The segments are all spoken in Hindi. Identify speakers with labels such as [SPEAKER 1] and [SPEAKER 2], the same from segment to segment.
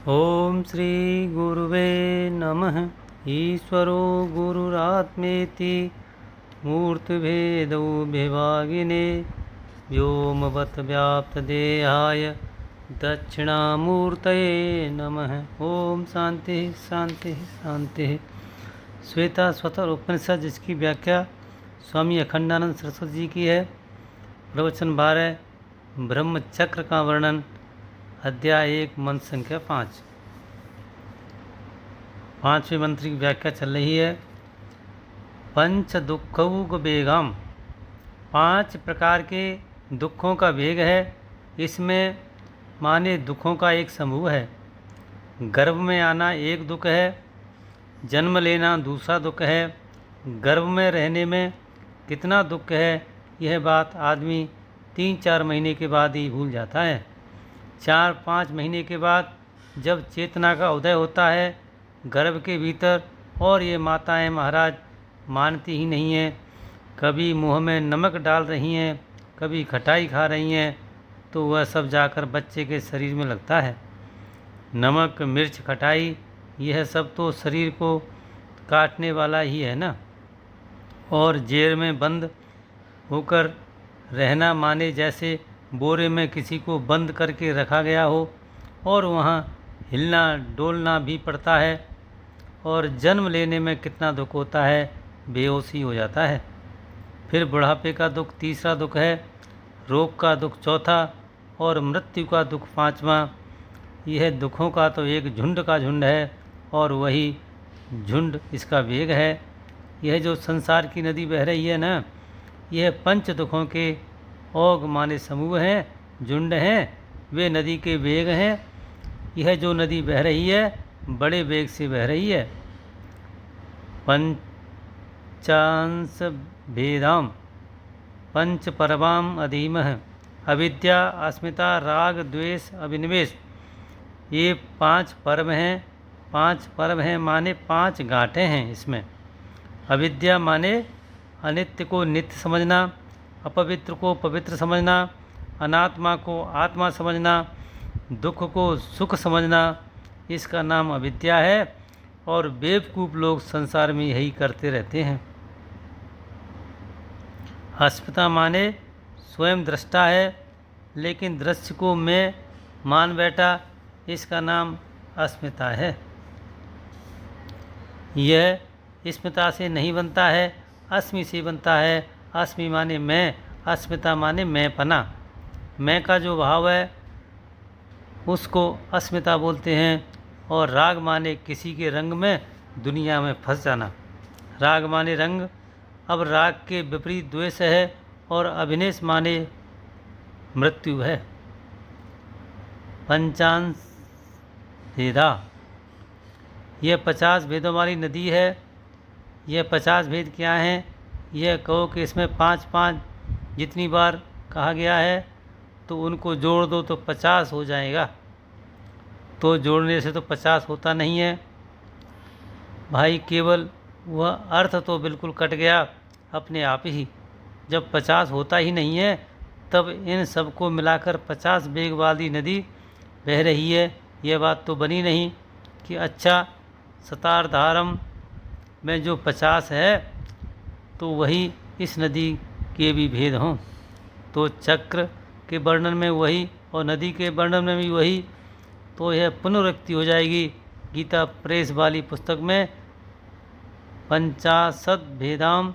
[SPEAKER 1] ओम श्री गुरुवे नमः। ईश्वरो गुरुरात्मेति मूर्तिभेदौ विभागिने व्योमवत् व्याप्तदेहाय दक्षिणामूर्तये नमः। ओम शांति शांति शांति। श्वेता स्वतर उपनिषद, जिसकी व्याख्या स्वामी अखंडानंद सरस्वती जी की है। प्रवचन 12, ब्रह्म चक्र का वर्णन, अध्याय 1, मंत्र संख्या 5। 5वें मंत्र की व्याख्या चल रही है। पंच दुखौग वेगम, 5 प्रकार के दुखों का वेग है। इसमें माने दुखों का एक समूह है। गर्भ में आना एक दुख है, जन्म लेना दूसरा दुख है। गर्भ में रहने में कितना दुख है, यह बात आदमी 3-4 महीने के बाद ही भूल जाता है। 4-5 महीने के बाद जब चेतना का उदय होता है गर्भ के भीतर, और ये माताएं महाराज मानती ही नहीं हैं। कभी मुंह में नमक डाल रही हैं, कभी खटाई खा रही हैं, तो वह सब जाकर बच्चे के शरीर में लगता है। नमक, मिर्च, खटाई, यह सब तो शरीर को काटने वाला ही है ना। और जेल में बंद होकर रहना माने जैसे बोरे में किसी को बंद करके रखा गया हो और वहाँ हिलना डोलना भी पड़ता है। और जन्म लेने में कितना दुख होता है, बेहोशी हो जाता है। फिर बुढ़ापे का दुख तीसरा दुख है, रोग का दुख चौथा, और मृत्यु का दुख 5वां। यह दुखों का तो एक झुंड का झुंड है, और वही झुंड इसका वेग है। यह जो संसार की नदी बह रही है ना, यह 5 दुखों के ओग माने समूह हैं, झुंड हैं, वे नदी के वेग हैं। यह जो नदी बह रही है बड़े वेग से बह रही है। पंचांश भेदाम पंच परवाम अधीमः, अविद्या, अस्मिता, राग, द्वेष, अभिनिवेश, ये 5 पर्व हैं। 5 पर्व हैं माने 5 गांठें हैं इसमें। अविद्या माने अनित्य को नित्य समझना, अपवित्र को पवित्र समझना, अनात्मा को आत्मा समझना, दुख को सुख समझना, इसका नाम अविद्या है। और बेवकूफ़ लोग संसार में यही करते रहते हैं। अस्मिता माने स्वयं दृष्टा है, लेकिन दृश्य को मैं मान बैठा, इसका नाम अस्मिता है। यह स्मिता से नहीं बनता है, अस्मि से बनता है। अस्मि माने मैं, अस्मिता माने मैं पना। मैं का जो भाव है उसको अस्मिता बोलते हैं। और राग माने किसी के रंग में दुनिया में फंस जाना, राग माने रंग। अब राग के विपरीत द्वेष है, और अभिनिवेश माने मृत्यु है। पंचांश भेदा, यह 50 भेदों वाली नदी है। यह 50 भेद क्या हैं, यह कहो कि इसमें 5-5 जितनी बार कहा गया है तो उनको जोड़ दो तो 50 हो जाएगा। तो जोड़ने से तो 50 होता नहीं है भाई, केवल वह अर्थ तो बिल्कुल कट गया अपने आप ही। जब 50 होता ही नहीं है तब इन सबको मिलाकर 50 वेग वाली नदी बह रही है, यह बात तो बनी नहीं कि अच्छा सतारधारम में जो 50 है तो वही इस नदी के भी भेद हों। तो चक्र के वर्णन में वही और नदी के वर्णन में भी वही, तो यह पुनरुक्ति हो जाएगी। गीता प्रेस वाली पुस्तक में 50 भेदाम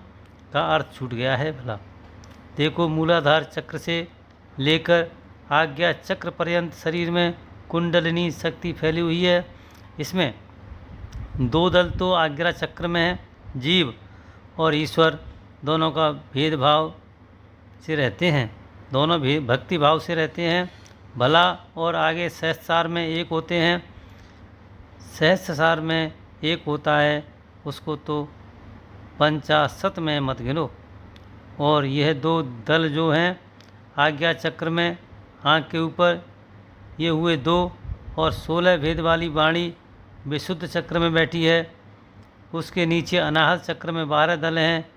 [SPEAKER 1] का अर्थ छूट गया है भला। देखो, मूलाधार चक्र से लेकर आज्ञा चक्र पर्यंत शरीर में कुंडलिनी शक्ति फैली हुई है। इसमें 2 दल तो आज्ञा चक्र में है, जीव और ईश्वर दोनों का भेदभाव से रहते हैं, दोनों भी भक्ति भाव से रहते हैं। भला और आगे सहस्रार में एक होते हैं, सहस्रार में एक होता है, उसको तो 50 में मत गिनो। और यह 2 दल जो हैं आज्ञा चक्र में आँख के ऊपर ये हुए 2, और 16 भेद वाली वाणी विशुद्ध चक्र में बैठी है। उसके नीचे अनाहत चक्र में 12 दल हैं,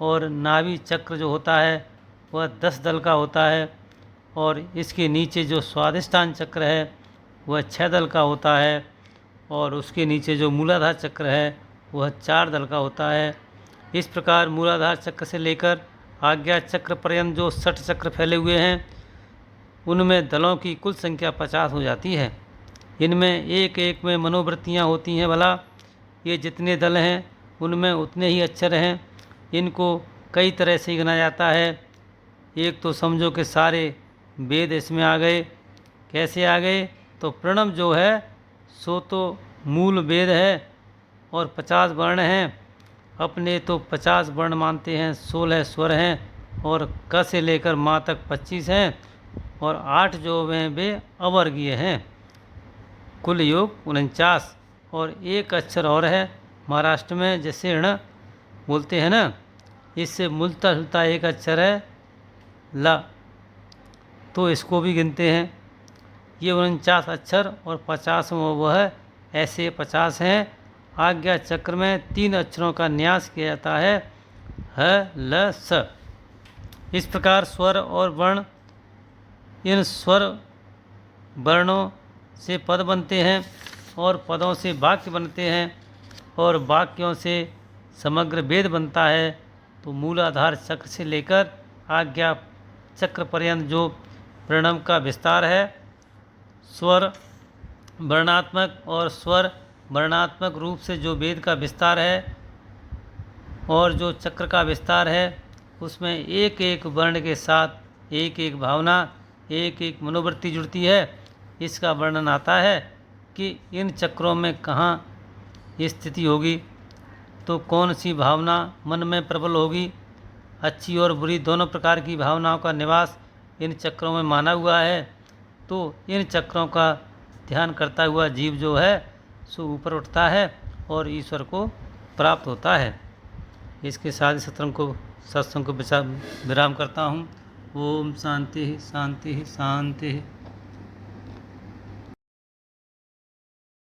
[SPEAKER 1] और नाभि चक्र जो होता है वह 10 दल का होता है। और इसके नीचे जो स्वादिष्टान चक्र है वह 6 दल का होता है और उसके नीचे जो मूलाधार चक्र है वह 4 दल का होता है। इस प्रकार मूलाधार चक्र से लेकर आज्ञा चक्र पर्यंत जो 60 चक्र फैले हुए हैं उनमें दलों की कुल संख्या 50 हो जाती है। इनमें एक एक में मनोवृत्तियाँ होती हैं। भला ये जितने दल हैं उनमें उतने ही अक्षर हैं। इनको कई तरह से गिना जाता है। एक तो समझो कि सारे वेद इसमें आ गए। कैसे आ गए? तो प्रणव जो है सो तो मूल वेद है और 50 वर्ण हैं। अपने तो 50 वर्ण मानते हैं, 16 स्वर हैं और क से लेकर माँ तक 25 हैं और 8 जो हैं वे अवर्गीय हैं। कुल योग 49 और एक अक्षर और है महाराष्ट्र में जैसे ण बोलते हैं ना, इससे मिलता जुलता एक अक्षर है ल, तो इसको भी गिनते हैं। ये 49 अक्षर और 50 वह ऐसे 50 हैं। आज्ञा चक्र में 3 अक्षरों का न्यास किया जाता है, ह ल स। इस प्रकार स्वर और वर्ण, इन स्वर वर्णों से पद बनते हैं और पदों से वाक्य बनते हैं और वाक्यों से समग्र वेद बनता है। तो मूलाधार चक्र से लेकर आज्ञा चक्र पर्यंत जो प्रणव का विस्तार है, स्वर वर्णात्मक और स्वर वर्णात्मक रूप से जो वेद का विस्तार है और जो चक्र का विस्तार है, उसमें एक एक वर्ण के साथ एक एक भावना, एक एक मनोवृत्ति जुड़ती है। इसका वर्णन आता है कि इन चक्रों में कहाँ स्थिति होगी, तो कौन सी भावना मन में प्रबल होगी। अच्छी और बुरी दोनों प्रकार की भावनाओं का निवास इन चक्रों में माना हुआ है। तो इन चक्रों का ध्यान करता हुआ जीव जो है सो ऊपर उठता है और ईश्वर को प्राप्त होता है। इसके साथ सत्संग को विराम करता हूँ। ओम शांति शांति शांति।